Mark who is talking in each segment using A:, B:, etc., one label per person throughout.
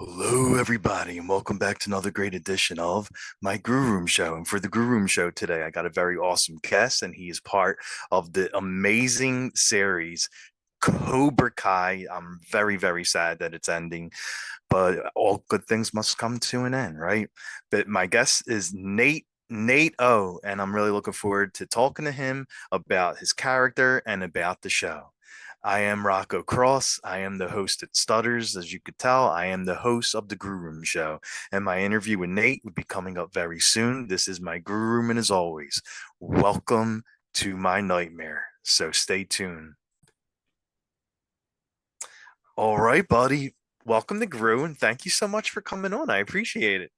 A: Hello, everybody, and welcome back to another great edition of my Grue Rume Show. And for the Grue Rume Show today, I got a very awesome guest, and he is part of the amazing series Cobra Kai. I'm very, very sad that it's ending, but all good things must come to an end, right? But my guest is Nate O, and I'm really looking forward to talking to him about his character and about the show. I am Rocco Cross. I am the host at Stutters. As you could tell, I am the host of the Grue Rume Show. And my interview with Nate would be coming up very soon. This is my Grue Rume, and as always, welcome to my nightmare. So stay tuned. All right, buddy. Welcome to Grue, and thank you so much for coming on. I appreciate it.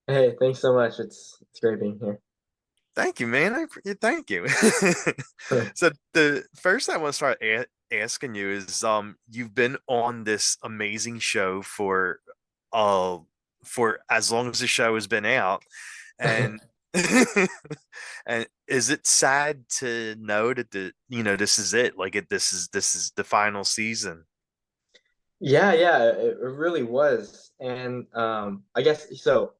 B: Hey, thanks so much. It's great being here.
A: Thank you, man. Thank you. So the first I want to start asking you is, you've been on this amazing show uh, for as long as the show has been out, and and is it sad to know that this is it? Like this is the final season.
B: Yeah, yeah, it really was. And I guess so.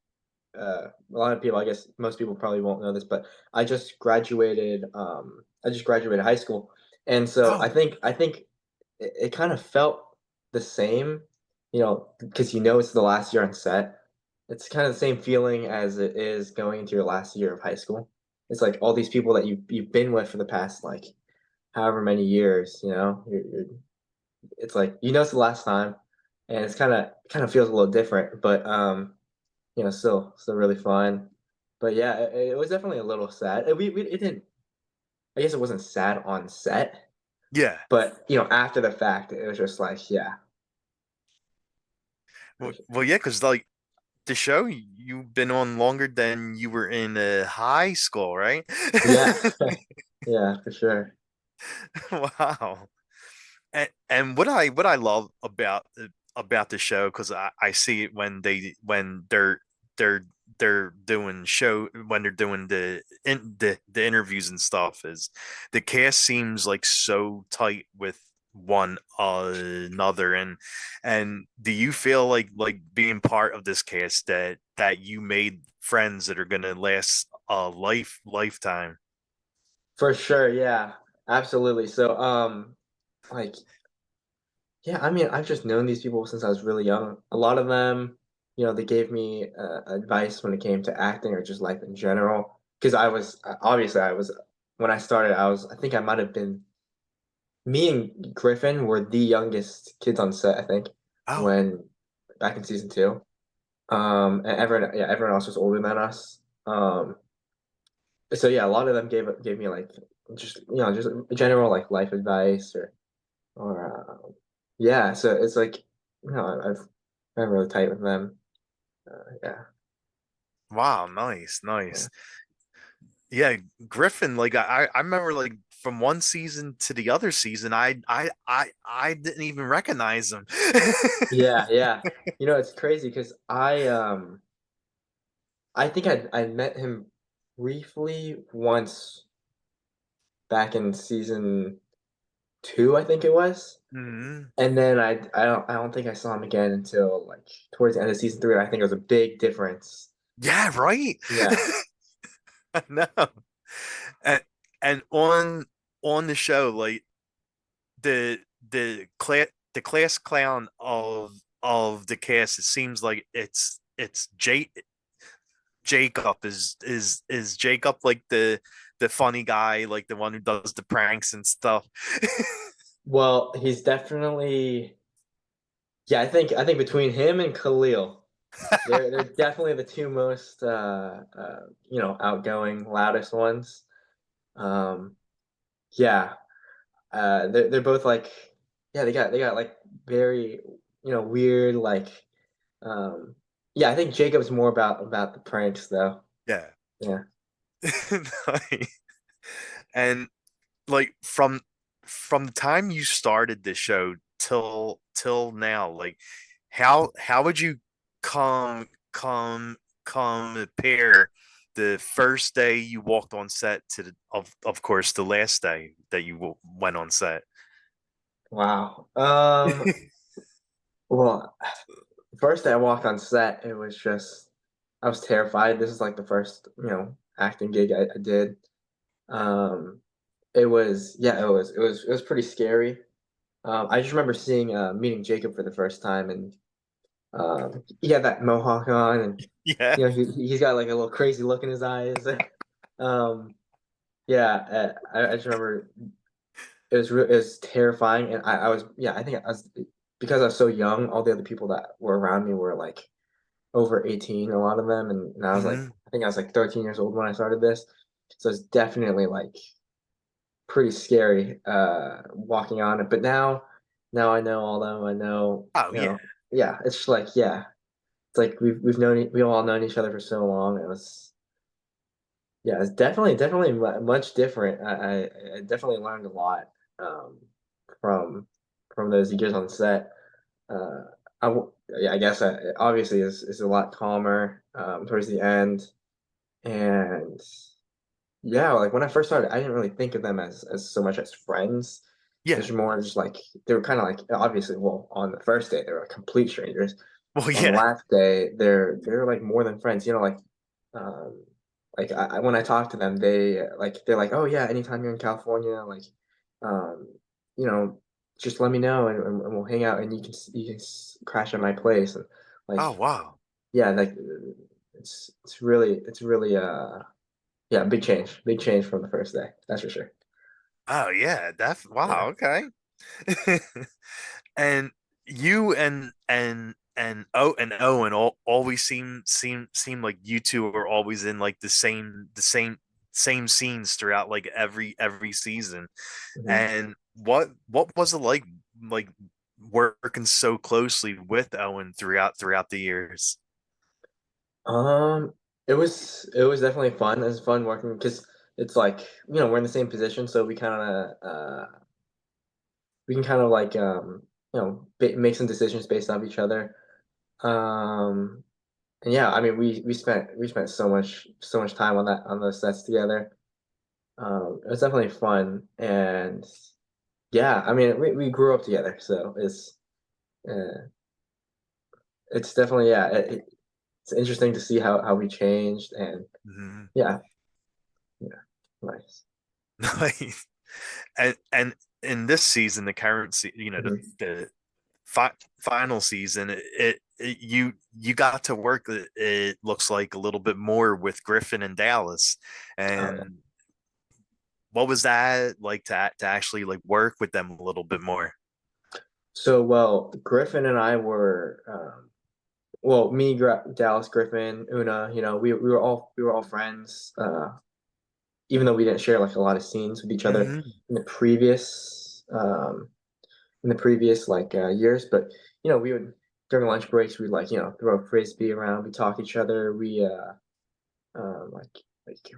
B: A lot of people, I guess most people probably won't know this, but I just graduated high school, and so I
A: Oh,
B: think I think it kind of felt the same, because it's the last year on set. It's kind of the same feeling as it is going into your last year of high school. It's like all these people that you've been with for the past like however many years, you're it's like it's the last time, and it's kind of feels a little different, but still really fun. But yeah, it was definitely a little sad. It didn't. I guess it wasn't sad on set,
A: yeah.
B: but after the fact, it was just like, yeah,
A: Well, yeah, because like the show you've been on longer than you were in high school, right?
B: yeah, yeah, for sure.
A: Wow. And what I love about the show, because I see it when they're they're doing show when they're doing the interviews and stuff, is the cast seems like so tight with one another. And do you feel like being part of this cast that you made friends that are gonna last a lifetime?
B: For sure, yeah, absolutely. So, like, yeah, I mean, I've just known these people since I was really young. A lot of them, they gave me advice when it came to acting or just life in general. Because obviously, when I started, I think I might have been, me and Griffin were the youngest kids on set, I think,
A: Oh,
B: when back in season two. And everyone else was older than us. So yeah, a lot of them gave me like just general like life advice or yeah. So it's like I've been really tight with them. Yeah,
A: wow, nice,
B: yeah,
A: nice. Yeah, Griffin, like I remember, like from one season to the other season, I didn't even recognize him.
B: yeah, yeah. It's crazy because I think I met him briefly once back in season two, I think it was.
A: Mhm.
B: And then I don't think I saw him again until like towards the end of season three. I think it was a big difference.
A: Yeah, right.
B: Yeah.
A: I know. And and on the show, like the the class clown of the cast, it seems like it's Jacob. Is Jacob like the funny guy, like the one who does the pranks and stuff?
B: Well, he's definitely, yeah, I think between him and Khalil, they're definitely the two most outgoing, loudest ones. Um yeah. They're both like, yeah, they got like very, weird like um yeah, I think Jacob's more about the pranks though.
A: Yeah.
B: Yeah.
A: And like from the time you started the show till now, like how would you come come compare the first day you walked on set to of course the last day that you went on set?
B: Wow. Well, first day I walked on set, it was just I was terrified. This is like the first, acting gig I did. Um, it was yeah, it was pretty scary. I just remember meeting Jacob for the first time, and he had that mohawk on, and
A: Yeah.
B: he's got like a little crazy look in his eyes. um, yeah, I just remember it was terrifying, and I was yeah, I think I was because I was so young. All the other people that were around me were like over 18, a lot of them, and I was like,
A: Hmm.
B: I think I was like 13 years old when I started this, so it's definitely like pretty scary walking on it. But now I know all them. I know,
A: Oh yeah.
B: yeah, it's just like yeah, it's like we've all known each other for so long. It was yeah, it's definitely much different. I definitely learned a lot from those years on set. Uh, yeah, I guess obviously is a lot calmer towards the end, and yeah, like when I first started, I didn't really think of them as so much as friends.
A: Yeah.
B: It's more just like they were kind of like obviously, well, on the first day they were complete strangers.
A: Well,
B: On the
A: yeah.
B: last day, they're like more than friends. Um, when I talk to them, they're like, oh yeah, anytime you're in California, like, um, you know, just let me know and we'll hang out and you can crash at my place and
A: Oh
B: like
A: wow.
B: yeah, like it's really yeah, big change from the first day, that's for sure.
A: Oh yeah.
B: Yeah.
A: Wow. Okay. And you and Owen always seem like you two are always in like the same scenes throughout like every season.
B: Mhm.
A: And what was it like working so closely with Owen throughout the years?
B: Um, it was definitely fun. It was fun working because it's like we're in the same position, so we can kind of like make some decisions based off each other. Um, and yeah, I mean we spent so much time on those sets together. It was definitely fun, and yeah, I mean we grew up together, so uh, it's definitely yeah, it's interesting to see how we changed, and
A: Mhm.
B: yeah, yeah, nice.
A: Nice. And in this season, the current
B: Mhm.
A: the final season, you got to work. It looks like a little bit more with Griffin and Dallas.
B: Oh yeah.
A: And what was that like to actually like work with them a little bit more?
B: So well, Griffin and I were well, me, Dallas, Griffin, Una. We were all friends. Even though we didn't share like a lot of scenes with each other
A: Hmm.
B: in the previous like years, but we would during lunch breaks we'd like throw a frisbee around, we talk to each other, we like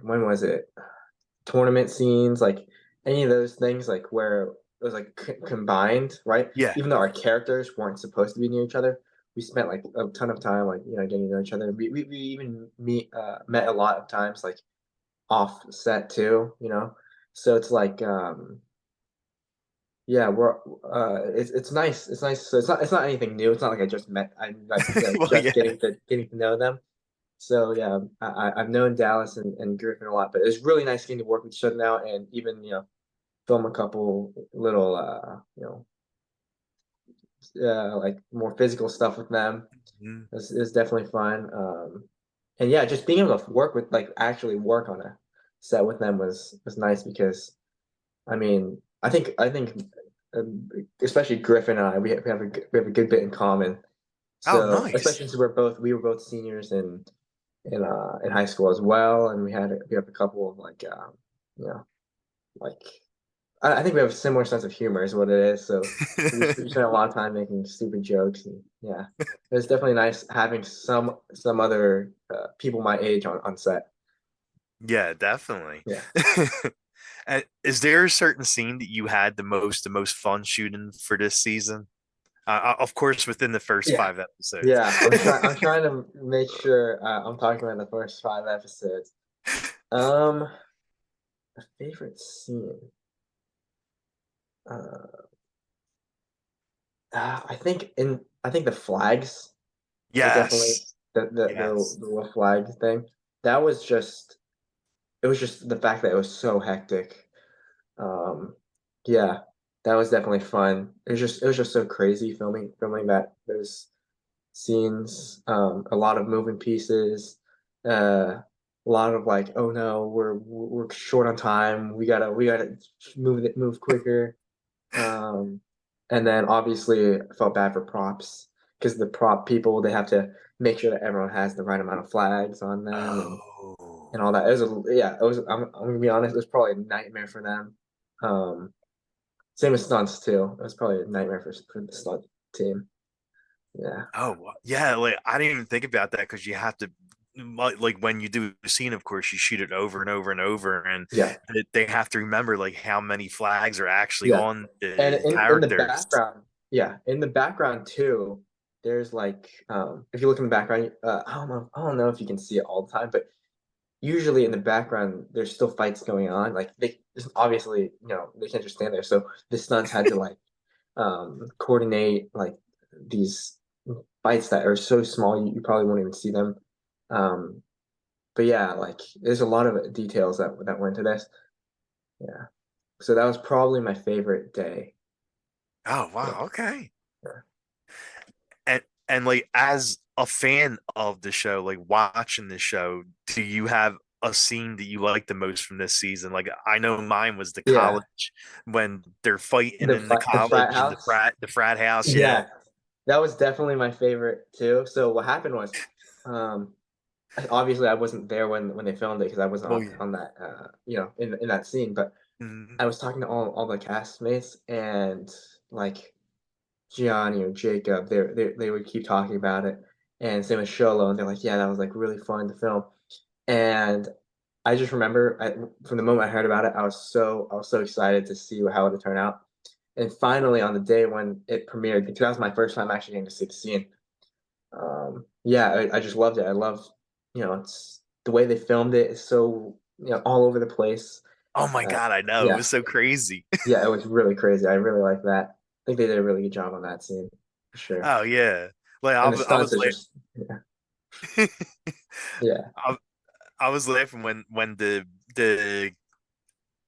B: when was it tournament scenes, like any of those things, like where it was like combined, right?
A: Yeah.
B: Even though our characters weren't supposed to be near each other, we spent like a ton of time like getting to know each other. We even met a lot of times like off set too, so it's like yeah, it's nice. It's nice. So it's not anything new. It's not like I'm like
A: Well,
B: just
A: yeah.
B: getting to know them. So yeah, I've known Dallas and Griffin a lot, but it's really nice getting to work with each other now, and even film a couple little like more physical stuff with them.
A: Mhm.
B: It's definitely fun. And yeah, just being able to work with like actually work on a set with them was nice because I mean I think especially Griffin and I we have a good bit in common.
A: Oh,
B: So
A: nice.
B: especially since we were both seniors in high school as well, and we have a couple of like you know like I think we have a similar sense of humor is what it is. So we spent a lot of time making stupid jokes, and yeah, it's definitely nice having some other people my age on set.
A: Yeah, definitely.
B: Yeah,
A: And is there a certain scene that you had the most fun shooting for this season? Of course, within the first
B: yeah,
A: five episodes.
B: yeah. I'm trying to make sure I'm talking about the first 5 episodes. Um, a favorite scene. Uh, I think the flags. Like definitely
A: Yes. Yes.
B: the little flag thing. That was just it was just the fact that it was so hectic. Um, yeah, that was definitely fun. It was just so crazy filming that those scenes. A lot of moving pieces. A lot of like, oh no, we're short on time. We gotta move quicker. Um, and then obviously I felt bad for props because the prop people they have to make sure that everyone has the right amount of flags on them
A: Oh.
B: and all that. It was yeah, it was I'm gonna be honest, it was probably a nightmare for them. Um, same with stunts too. It was probably a nightmare for the stunt team. Yeah.
A: Yeah, like I didn't even think about that because you have to like when you do a scene, of course, you shoot it over and over and over, and
B: Yeah.
A: they have to remember like how many flags are actually
B: Yeah.
A: on
B: And
A: the
B: in the
A: characters.
B: background, yeah, in the background too, there's like if you look in the background, I don't know if you can see it all the time, but usually in the background there's still fights going on. Like they obviously, you know, they can't just stand there. So the stunts had to like coordinate like these fights that are so small you probably won't even see them. Um, but yeah, like there's a lot of details that went into this. Yeah. So that was probably my favorite day.
A: Oh
B: Yeah.
A: wow, okay.
B: Yeah.
A: And like as a fan of the show, like watching the show, do you have a scene that you like the most from this season? Like I know mine was the
B: Yeah.
A: college when they're fighting in the
B: The frat
A: college and
B: house.
A: the frat house. Yeah.
B: Yeah. That was definitely my favorite too. So what happened was, um, obviously I wasn't there when they filmed it because I wasn't
A: Oh yeah.
B: on that you know in that scene. But
A: Mhm.
B: I was talking to all the castmates and like Gianni or Jacob, they would keep talking about it, and same with Sholo, and they're like, yeah, that was like really fun to film. And I just remember from the moment I heard about it, I was so excited to see how it would turn out. And finally, on the day when it premiered, because that was my first time actually getting to see the scene. Yeah, I just loved it. I love, you know, it's the way they filmed it is so you know all over the place.
A: Oh my
B: Uh,
A: God, I know. It
B: yeah,
A: was so crazy.
B: yeah, it was really crazy. I really like that. I think they did a really good job on that scene for sure.
A: Oh yeah. Like
B: And the
A: I
B: stunts
A: was
B: is
A: like
B: just yeah,
A: I, I was laughing when the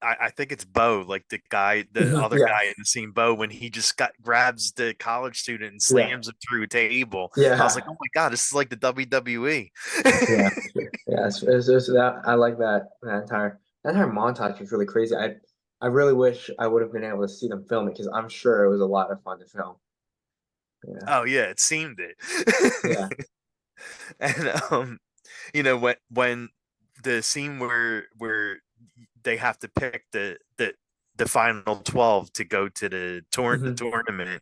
A: I think it's Bo, like the guy, the other
B: yeah,
A: guy in the scene, Bo, when he just got grabs the college student and
B: yeah,
A: slams him through a table. I was like,
B: yeah.
A: oh my God, this is like the WWE.
B: Yeah, for sure. Yeah, it's that I like that entire montage was really crazy. I really wish I would have been able to see them film it because I'm sure it was a lot of fun to film. Yeah,
A: Oh yeah, it seemed it.
B: yeah,
A: And you know, when the scene where they have to pick the final 12 to go to the
B: hmm
A: tournament,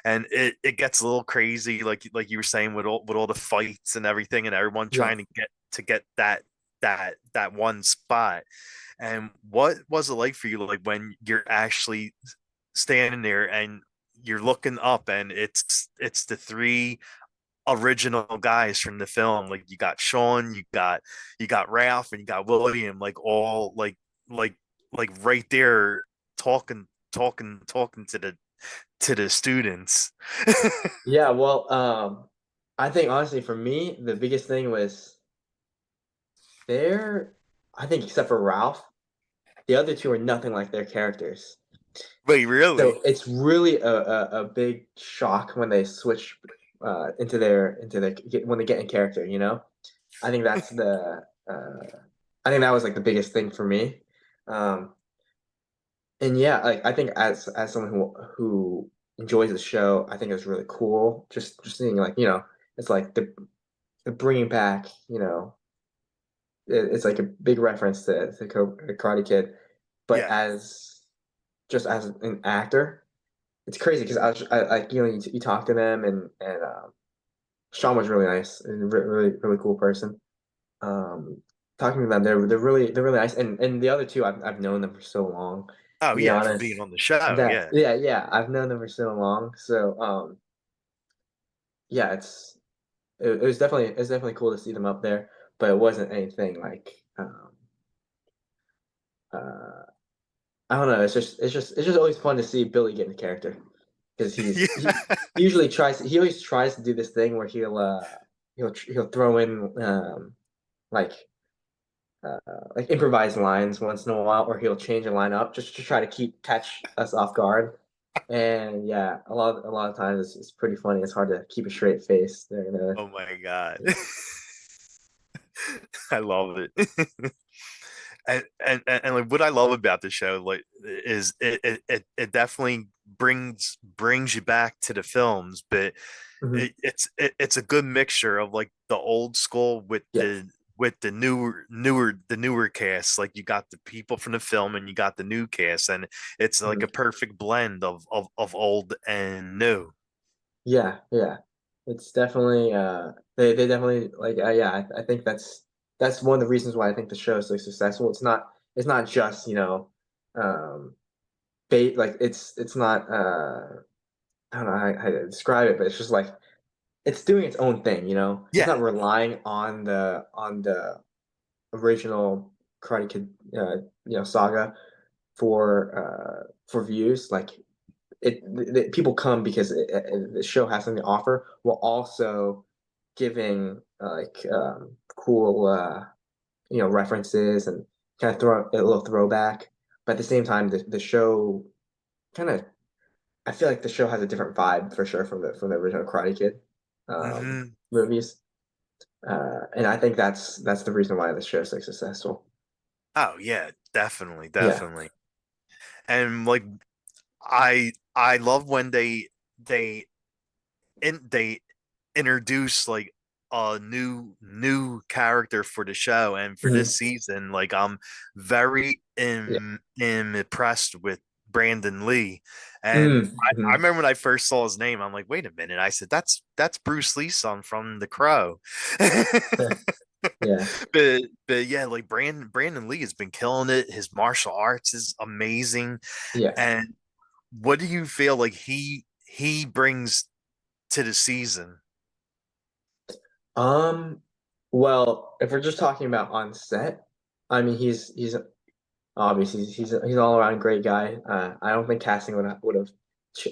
A: and it gets a little crazy like you were saying with all the fights and everything and everyone
B: yeah,
A: trying to get that one spot. And what was it like for you, like when you're actually standing there and you're looking up and it's the three original guys from the film. Like you got Sean, you got Ralph, and you got William, like all like like right there talking to the students.
B: yeah. Well, I think honestly for me the biggest thing was there. I think except for Ralph, the other two are nothing like their characters.
A: Wait, really?
B: So it's really a big shock when they switch into their when they get in character, you know? I think that's I think that was like the biggest thing for me. Um and yeah, like I think as someone who enjoys the show, I think it was really cool just seeing like, you know, it's like the bringing back, you know, it's like a big reference to Karate Kid, but
A: Yeah.
B: as just as an actor, it's crazy because I like you know you talk to them and Sean was really nice and really cool person. Um, Talking to them, they're really nice and the other two I've known them for so long.
A: Oh
B: To be
A: yeah, from being
B: honest,
A: on the show.
B: that
A: Yeah.
B: yeah I've known them for so long. So yeah, it was definitely cool to see them up there, but it wasn't anything like uh I don't know. It's just always fun to see Billy get into character because
A: Yeah.
B: he always tries to do this thing where he'll he'll throw in like like improvised lines once in a while, or he'll change a line up just to try to keep catch us off guard. And yeah, a lot of times it's pretty funny. It's hard to keep a straight face during the
A: Oh my God.
B: yeah.
A: I love it. And like what I love about the show like is it definitely brings you back to the films, but
B: Mhm.
A: it's a good mixture of like the old school
B: Yeah.
A: with the newer cast. Like you got the people from the film and you got the new cast, and it's like a
B: Mhm.
A: perfect blend of old and new.
B: Yeah, yeah. It's definitely they definitely like yeah, I think that's one of the reasons why I think the show is so successful. It's not just, um like it's not I don't know how to describe it, but it's just like it's doing its own thing, you know? It's
A: Yeah.
B: not relying on the original Karate Kid saga for views. Like people come because the show has something to offer, while also giving cool references and kind of throw a little throwback. But at the same time, the show kind of I feel like the show has a different vibe for sure from the original Karate Kid
A: Hmm.
B: movies, and I think that's the reason why the show is so successful.
A: Oh yeah, definitely,
B: Yeah.
A: definitely. And like I love when they introduce like a new character for the show, and for this
B: Mhm.
A: season like I'm very
B: Yeah.
A: impressed with Brandon Lee. And I
B: Mhm.
A: remember when I first saw his name, I'm like, wait a minute. I said, that's Bruce Lee's son from The Crow.
B: Yeah.
A: But yeah, like Brandon Lee has been killing it. His martial arts is amazing.
B: Yeah.
A: And what do you feel like he brings to the season?
B: Um, well, if we're just talking about on set, I mean, he's obviously he's an all around great guy. I don't think casting would have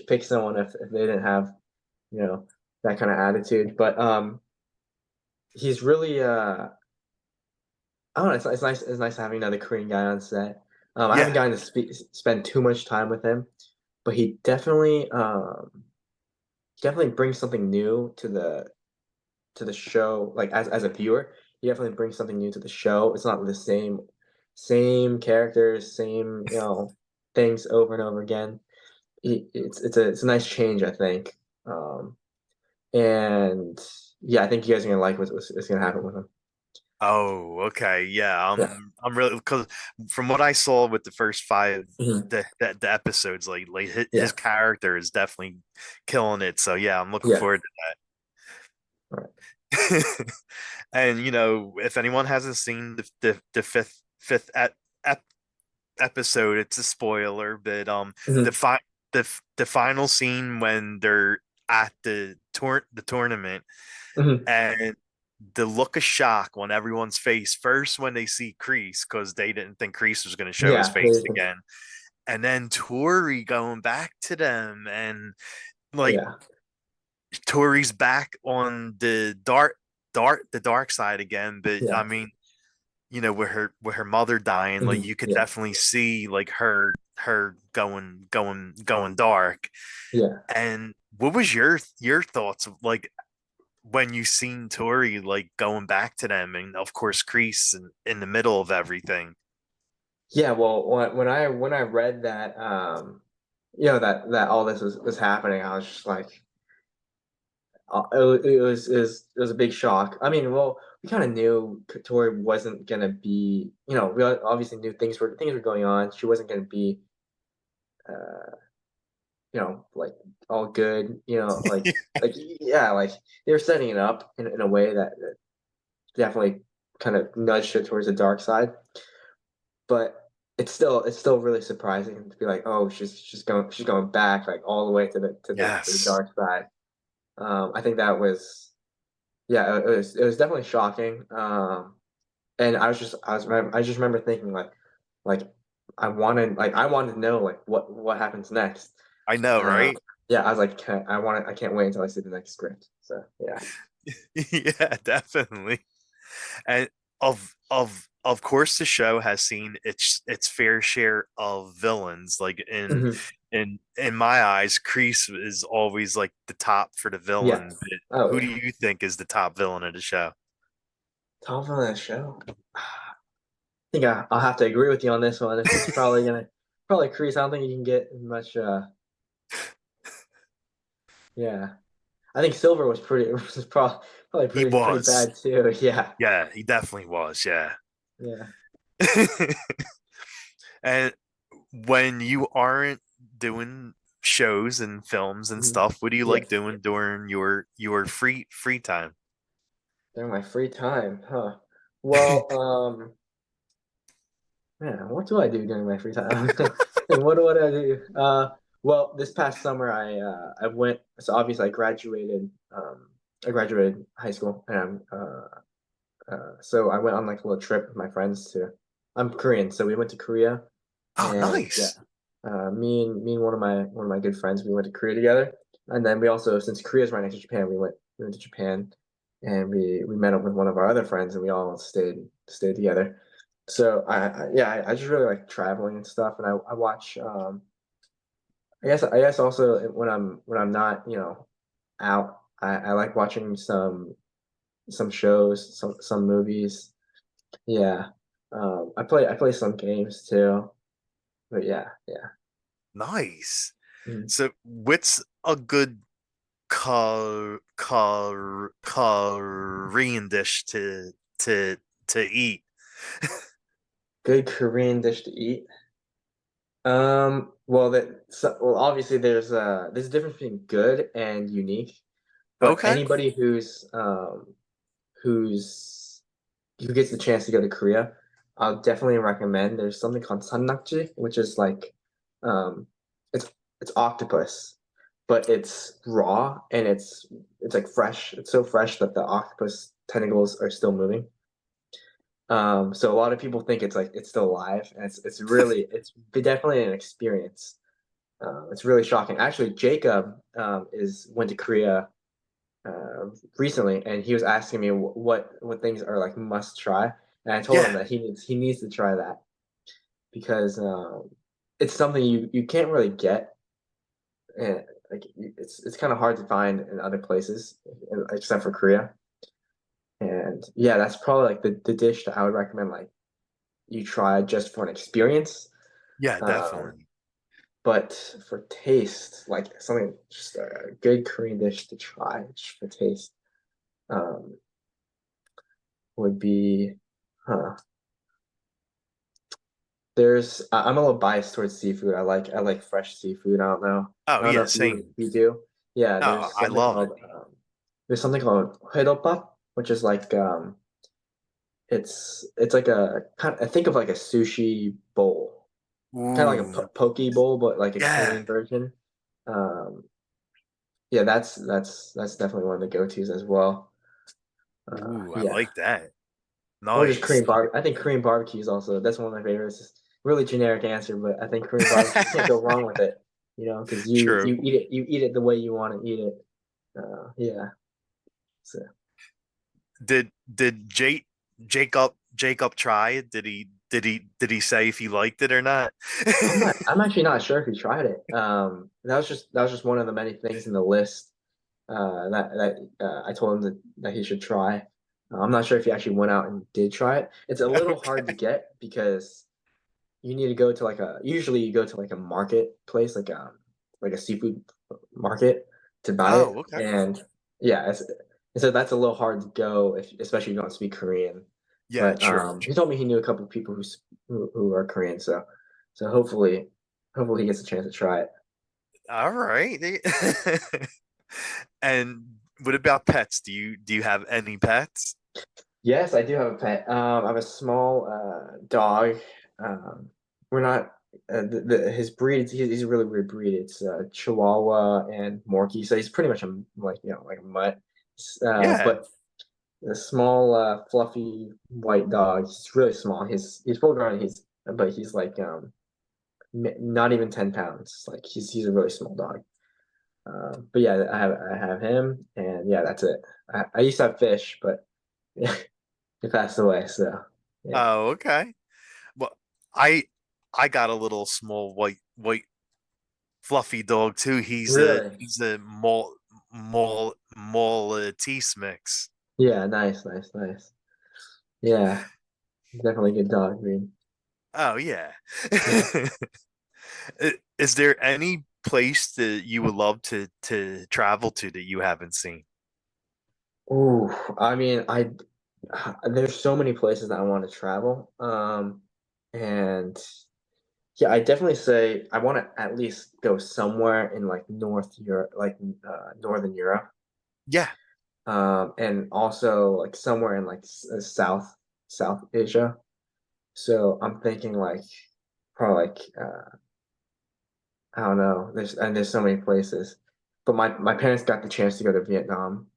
B: picked someone if they didn't have that kind of attitude. But he's really I don't know. It's nice having another Korean guy on set. I haven't
A: Yeah.
B: gotten to spend too much time with him, but he definitely brings something new to the show. Like as a viewer, he definitely brings something new to the show. It's not the same characters, same things over and over again. It's a nice change, I think. And yeah, I think you guys are gonna like what's gonna happen with him.
A: Oh, okay. Yeah.
B: Yeah.
A: I'm really because from what I saw with the first five
B: Mhm.
A: the episodes, like his
B: Yeah.
A: character is definitely killing it. So yeah, I'm looking
B: Yeah.
A: forward
B: All right.
A: to that. And if anyone hasn't seen the fifth episode, it's a spoiler, but the
B: Mhm.
A: fi the final scene when they're at the tournament,
B: Mhm.
A: and the look of shock on everyone's face first when they see Kreese, because they didn't think Kreese was going to show his
B: Yeah.
A: face again, and then Tori going back to them, and like
B: Yeah.
A: Tori's back on the dark side again. But I
B: Yeah.
A: mean, with her mother dying, like
B: Mhm.
A: you could
B: Yeah.
A: definitely see like her going dark.
B: Yeah.
A: And what was your thoughts of like when you seen Tori like going back to them, and of course Kreese in the middle of everything?
B: Yeah. Well, when I read that that all this was happening, I was just like, it was a big shock. I mean, well, we kind of knew Tori wasn't gonna be, we obviously knew things were going on. She wasn't gonna be, uh, like all good. Yeah, like they were setting it up in a way that definitely kind of nudged her towards the dark side. But it's still really surprising to be like, oh, she's going back like all the way to the
A: Yes,
B: dark side. I think that was yeah, it was definitely shocking. And I just remember thinking like I wanted to know like what happens next.
A: I know,
B: Uh,
A: right?
B: yeah, I was like, I can't wait until I see the next script. So yeah.
A: Yeah, definitely. And of course the show has seen its fair share of villains. Like
B: Mhm.
A: in my eyes, Kreese is always like the top for the villain.
B: Yes.
A: But
B: Oh
A: who do
B: yeah.
A: you think is the top villain of the show?
B: Top on that show. I think I'll have to agree with you on this one. It's probably gonna probably Crease. I don't think you can get much. Yeah, I think Silver was pretty was probably
A: He
B: pretty
A: was.
B: bad too. Yeah,
A: Yeah, he definitely was. Yeah.
B: yeah.
A: And when you aren't doing shows and films and
B: Mhm.
A: stuff, what do you like
B: Yes.
A: doing during your free time?
B: During my free time, huh? Well, man, what do I do during my free time? Like, what do I do? Well, this past summer I went. So obviously I graduated high school, and so I went on like a little trip with my friends to. I'm Korean, so we went to Korea,
A: Oh,
B: and yeah,
A: nice.
B: me and one of my good friends, we went to Korea together, and then we also, since Korea's right next to Japan, we went to Japan, and we met up with one of our other friends, and we all stayed together. So yeah, I just really like traveling and stuff, and I watch. I guess also when I'm not out, I like watching some shows, some movies. Yeah. I play some games too. But yeah, yeah.
A: Nice.
B: Mhm.
A: So, what's a good Korean dish to to eat?
B: Good Korean dish to eat. Well, obviously there's a difference between good and unique, but
A: Okay.
B: anybody who's who gets the chance to go to Korea, I'll definitely recommend. There's something called samnakji, which is like, um, it's it's octopus, but it's raw and it's like fresh. It's so fresh that the octopus tentacles are still moving. So a lot of people think it's still alive, and it's definitely an experience. It's really shocking. Actually, Jacob is went to Korea recently, and he was asking me what things are like must try, and I told him
A: Yeah.
B: that he needs to try that because it's something you can't really get, and like it's kind of hard to find in other places except for Korea. And yeah, that's probably like the dish that I would recommend like you try just for an experience.
A: Yeah,
B: Um,
A: definitely.
B: but for taste, like something just a good Korean dish to try just for taste. Um, would be, huh? I'm a little biased towards seafood. I like fresh seafood.
A: Oh,
B: I don't know
A: yeah,
B: if
A: same.
B: you do. Yeah,
A: Oh, I love it.
B: there's something called hedoppa, which is like it's like a kind of, I think of like a sushi bowl, kind of like a
A: Ooh,
B: poke bowl, but like a
A: yeah.
B: Korean version. Um, yeah, that's definitely one of the go-tos as well.
A: Ooh, I
B: Yeah.
A: like that.
B: Or just
A: Nice.
B: Korean barbecue. I think Korean barbecue is also that's one of my favorites. It's really generic answer, but I think Korean barbecue, you can't go wrong with it. Because
A: True.
B: you eat it the way you want to eat it. Yeah. So
A: Did Jacob try it? Did he say if he liked it or not?
B: I'm actually not sure if he tried it. That was just one of the many things in the list that I told him that he should try. I'm not sure if he actually went out and did try it. It's a little hard to
A: Okay.
B: get because you need to go to usually you go to like a marketplace, like a seafood market to buy
A: Oh,
B: it.
A: okay.
B: And yeah, and so that's a little hard to go especially if you don't speak Korean.
A: Yeah,
B: But
A: true.
B: he told me he knew a couple of people who are Korean, so hopefully he gets a chance to try it.
A: All right. And what about pets? Do you have any pets?
B: Yes, I do have a pet. I have a small dog. We're not his breed. He's a really weird breed. It's Chihuahua and Morkie. So he's pretty much like a mutt.
A: Yeah.
B: But a small, fluffy white dog. He's really small. He's full grown. But he's like not even 10 pounds. Like he's a really small dog. But yeah, I have him, and yeah, that's it. I used to have fish, but yeah, he passed away. So yeah,
A: Oh, okay. Well, I I got a little small white fluffy dog too.
B: really,
A: He's a Maltese mix.
B: yeah, nice, nice, nice. Yeah, definitely a good dog breed.
A: Oh yeah.
B: Yeah.
A: Is there any place that you would love to travel to that you haven't seen?
B: Ooh, I mean, there's so many places that I want to travel. And yeah, I definitely say I want to at least go somewhere in like North Europe, like Northern Europe.
A: Yeah,
B: And also like somewhere in like South Asia. So I'm thinking like probably like I don't know. There's so many places, but my parents got the chance to go to Vietnam,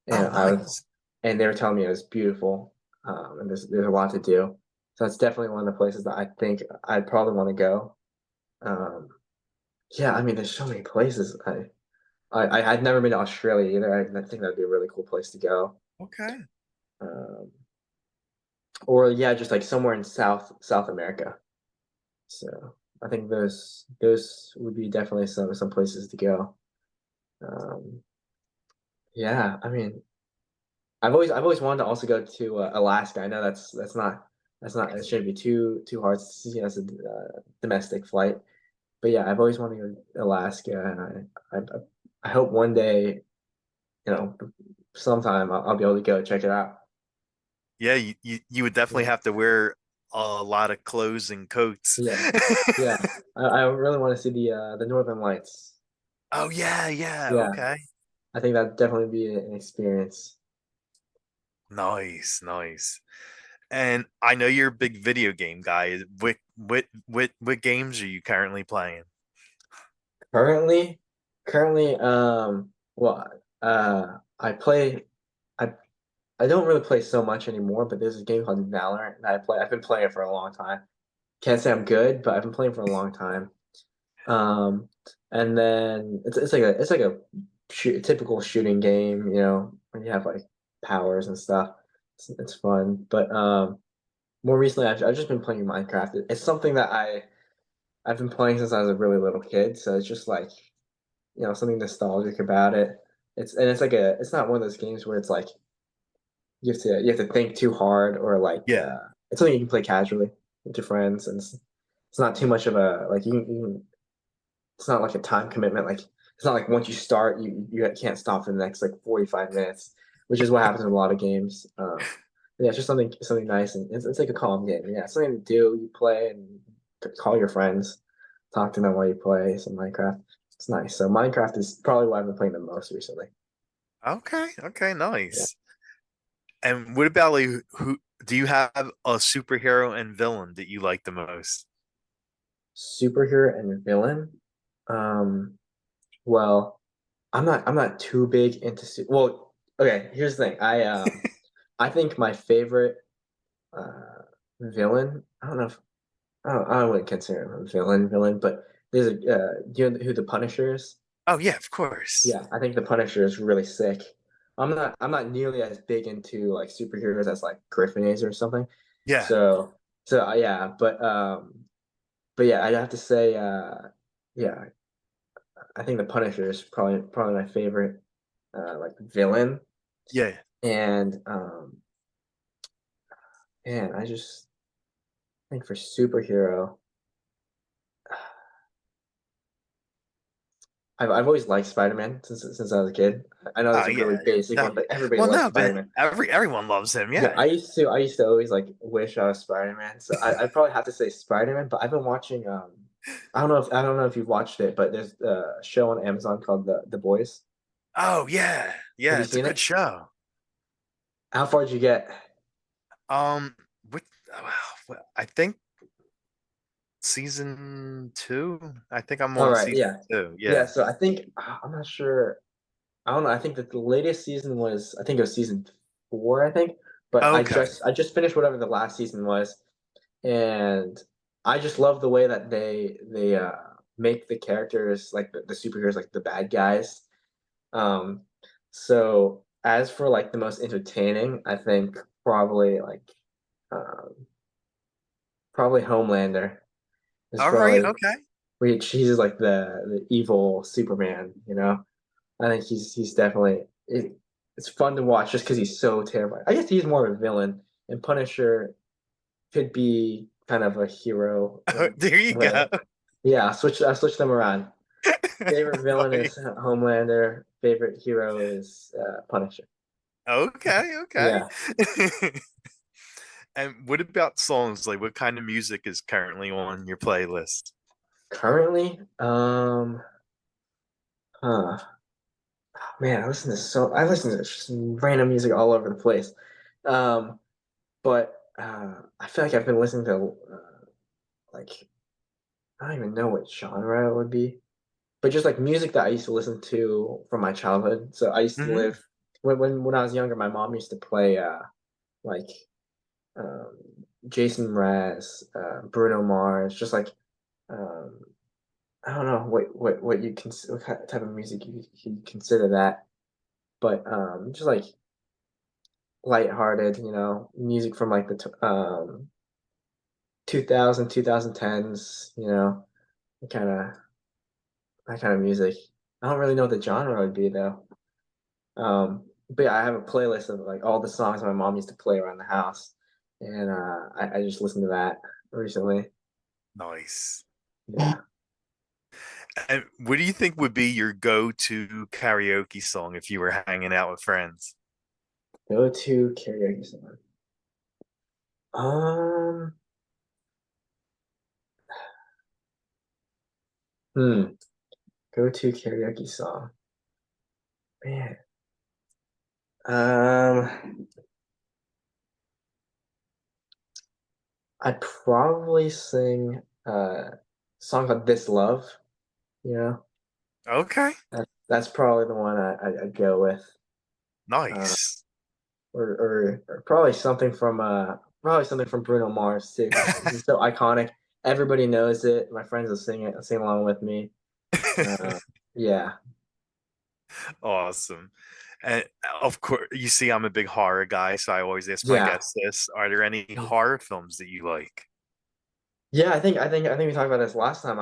B: and
A: oh,
B: I was
A: nice.
B: and they were telling me it was beautiful, and there's a lot to do. So that's definitely one of the places that I think I'd probably want to go. Um, yeah, I mean, there's so many places. I'd never been to Australia either. I think that'd be a really cool place to go.
A: Okay.
B: Um, or yeah, just like somewhere in South America. So I think those would be definitely some places to go. Um, yeah, I mean, I've always wanted to also go to Alaska. I know that's not it shouldn't be too hard to see as a domestic flight, but yeah, I've always wanted to go to Alaska, and I hope one day, you know, sometime I'll be able to go check it out.
A: Yeah, you would definitely
B: Yeah,
A: have to wear a lot of clothes and coats.
B: yeah, yeah. I really want to see the Northern Lights.
A: Oh yeah, yeah.
B: Yeah,
A: Okay.
B: I think that'd definitely be an experience.
A: Nice, nice. And I know you're a big video game guy. What games are you currently playing?
B: Currently, currently, well, I play. I I don't really play so much anymore, but there's a game called Valorant that I play. I've been playing it for a long time. Can't say I'm good, but I've been playing for a long time. Um, and then it's like a typical shooting game, when you have like powers and stuff. It's fun, but more recently I've just been playing Minecraft. It's something that I've been playing since I was a really little kid, so it's just like something nostalgic about it. It's not one of those games where it's like you have to think too hard, or like
A: Yeah,
B: it's something you can play casually with your friends, and it's not too much of a like it's not like a time commitment. Like it's not like once you start you can't stop for the next like 45 minutes, which is what happens in a lot of games. Yeah, it's just something nice, and it's like a calm game. Yeah, it's something to do. You play and call your friends, talk to them while you play some Minecraft. It's nice. So Minecraft is probably what I've been playing the most recently.
A: okay, okay,
B: Yeah.
A: nice. And what about like who do you have a superhero and villain that you like the most?
B: Superhero and villain. Um, well, I'm not too big into well, okay, here's the thing. I think my favorite villain, I wouldn't consider him a villain, but there's do you know who the Punisher is?
A: Oh yeah, of course.
B: Yeah, I think the Punisher is really sick. I'm not nearly as big into like superheroes as like Griffin is or something.
A: Yeah,
B: So yeah, but yeah, I'd have to say yeah, I think the Punisher is probably my favorite like villain.
A: yeah,
B: And man, I just think for superhero, I've always liked Spider-Man since I was a kid. I know
A: oh
B: that's a really
A: yeah,
B: basic
A: yeah.
B: one, but everybody
A: Well,
B: loves
A: no, but
B: Spider-Man.
A: everyone loves him.
B: Yeah,
A: Yeah.
B: I used to always like wish I was Spider-Man. So I'd probably have to say Spider-Man, but I've been watching I don't know if you've watched it, but there's a show on Amazon called The Boys.
A: Oh yeah,
B: Have
A: yeah.
B: you
A: It's a
B: seen
A: good
B: it?
A: show.
B: How far did you get?
A: Um, what? I think season two. I think I'm
B: All
A: on
B: right,
A: season
B: yeah.
A: two.
B: Yeah,
A: Yeah.
B: so I think I'm not sure. I don't know. I think that the latest season was I think it was season 4, I think. But I
A: Okay.
B: just I just finished whatever the last season was, and I just love the way that they make the characters like the superheroes like the bad guys. Um, so as for like the most entertaining, I think probably like um, probably Homelander is
A: All right,
B: probably
A: okay.
B: which he's like the evil Superman, you know. I think he's definitely it's fun to watch just because he's so terrifying. I guess he's more of a villain, and Punisher could be kind of a hero in
A: There you
B: a way.
A: go.
B: Yeah, I switched them around. Favorite villain is
A: Nice.
B: Homelander. Favorite hero is Punisher.
A: Okay, okay.
B: Yeah.
A: And what about songs? Like, what kind of music is currently on your playlist?
B: Currently, huh, man, I listen to just random music all over the place. Um, but I feel like I've been listening to like I don't even know what genre it would be, but just like music that I used to listen to from my childhood. So I used to
A: Hmm.
B: live when I was younger, my mom used to play like um, Jason Mraz, Bruno Mars, just like um, I don't know what you can what type of music you consider that, but just like lighthearted, you know, music from like the 2000 2010s, you know, kind of that kind of music. I don't really know what the genre would be though. But yeah, I have a playlist of like all the songs my mom used to play around the house, and I just listened to that recently.
A: Nice.
B: Yeah,
A: And what do you think would be your go-to karaoke song if you were hanging out with friends?
B: go to karaoke song. Um, hmm, go to karaoke song. Man, um, I'd probably sing a song called "This Love." You know,
A: Okay.
B: that's probably the one I'd go with. Uh,
A: Nice.
B: or probably something from Bruno Mars too, because he's so iconic. Everybody knows it. My friends will sing along with me. Uh, yeah,
A: Awesome. And of course, you see, I'm a big horror guy, so I always ask my
B: yeah,
A: guests this. Are there any horror films that you like?
B: yeah. I think we talked about this last time.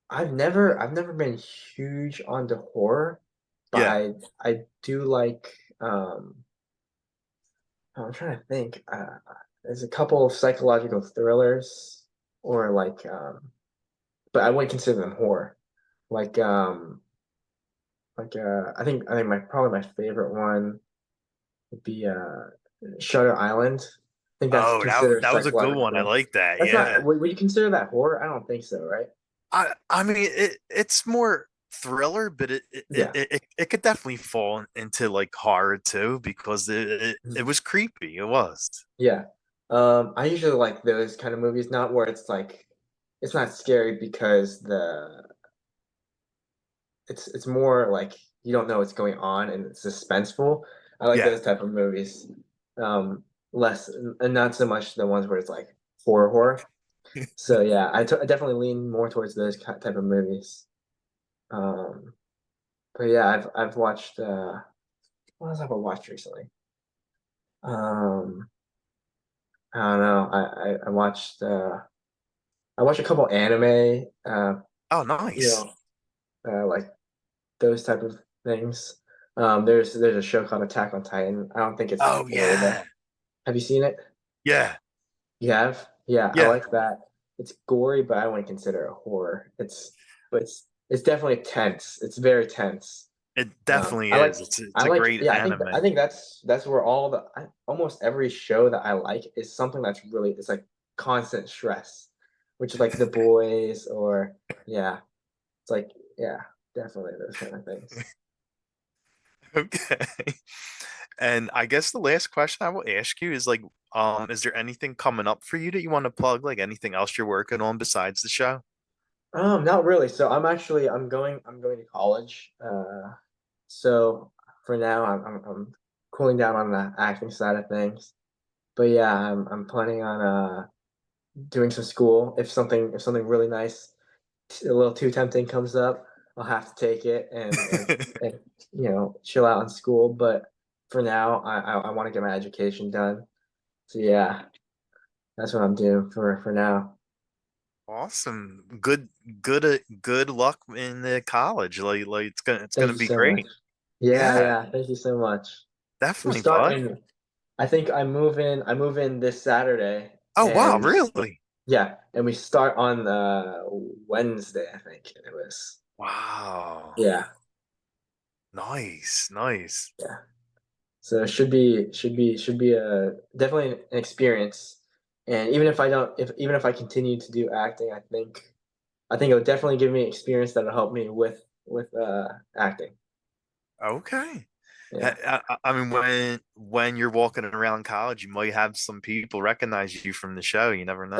B: I've never been huge onto horror, but
A: Yeah.
B: I do like I'm trying to think. There's a couple of psychological thrillers, or like but I wouldn't consider them horror. Like I think my probably my favorite one would be Shutter Island. I think that's
A: Oh, that
B: considered
A: that was a good
B: psychological
A: one. I
B: thriller.
A: like that.
B: That's not.
A: Yeah.
B: Would you consider that horror? I don't think so, right?
A: I mean, it's more thriller, but
B: Yeah.
A: it could definitely fall into like horror too because it
B: Mhm.
A: was creepy. It was.
B: Yeah. I usually like those kind of movies, not where it's like it's not scary because it's more like you don't know what's going on and it's suspenseful. I like
A: Yeah.
B: those type of movies. Less and not so much the ones where it's like horror. So yeah, I definitely lean more towards those type of movies. Um, but yeah, I've watched what else have I watched recently? Um, I don't know. I watched a couple anime.
A: Oh,
B: You
A: nice.
B: know, like those type of things. There's a show called Attack on Titan. I don't think it's
A: Oh
B: horror though.
A: yeah.
B: Have you seen it?
A: Yeah.
B: You have? Yeah, I
A: Yeah.
B: like that. It's gory, but I wouldn't consider it horror. But it's definitely tense. It's very tense.
A: It definitely is. It's a great
B: Yeah, I
A: anime.
B: think that's where almost every show that I like is something that's really it's like constant stress, which is like The Boys or yeah, it's like yeah, definitely those kind of things.
A: Okay. And I guess the last question I will ask you is like, is there anything coming up for you that you want to plug? Like anything else you're working on besides the show?
B: Not really. So I'm going to college. So for now I'm cooling down on the acting side of things. But yeah, I'm planning on doing some school if something really nice a little too tempting comes up, I'll have to take it and chill out in school. But for now, I want to get my education done. So yeah, that's what I'm doing for now.
A: Awesome. Good luck in the college. Like it's
B: Thank
A: gonna
B: you
A: be
B: so much.
A: great.
B: Yeah,
A: Yeah,
B: yeah. Thank you so much. We
A: definitely,
B: start
A: bud.
B: in. I think I move in this Saturday,
A: Oh
B: and
A: wow, really?
B: yeah, and we start on Wednesday. I think it was.
A: Wow.
B: Yeah,
A: Nice, nice.
B: yeah. So it should be a definitely an experience. And even if I don't, if even if I continue to do acting, I think it'll definitely give me experience that'll help me with acting.
A: Okay.
B: Yeah.
A: I mean, when you're walking around college, you might have some people recognize you from the show. You never know.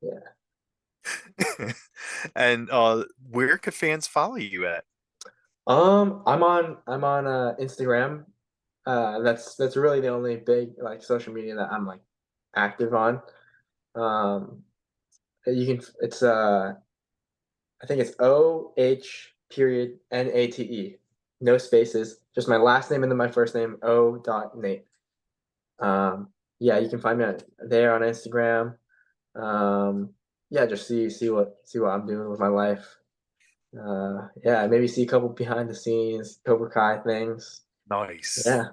B: Yeah.
A: And where could fans follow you at?
B: I'm on Instagram. That's really the only big like social media that I'm like active on. Um, you can it's I think it's OH period NATE. No spaces. Just my last name and then my first name, O dot Nate. Yeah, you can find me there on Instagram. Um, yeah, just see what I'm doing with my life. Yeah, maybe see a couple behind the scenes Cobra Kai things.
A: Nice.
B: Yeah.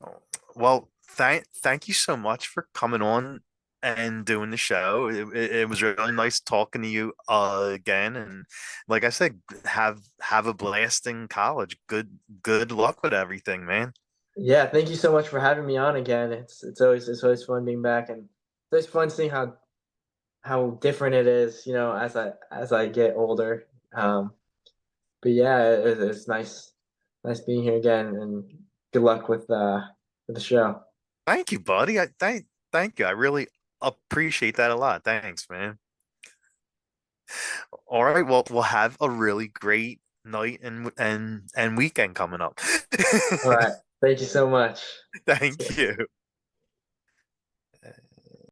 A: Oh, well, thank you so much for coming on and doing the show. It was really nice talking to you again. And like I said, have a blast in college. Good luck with everything, man.
B: Yeah, thank you so much for having me on again. It's always fun being back, and it's always fun seeing how different it is, as I get older. Um, but yeah, it's nice being here again, and good luck with the show.
A: Thank you, buddy. I thank you. I really appreciate that a lot. Thanks, man. All right. Well, we'll have a really great night and weekend coming up.
B: All right, thank you so much.
A: Thank you.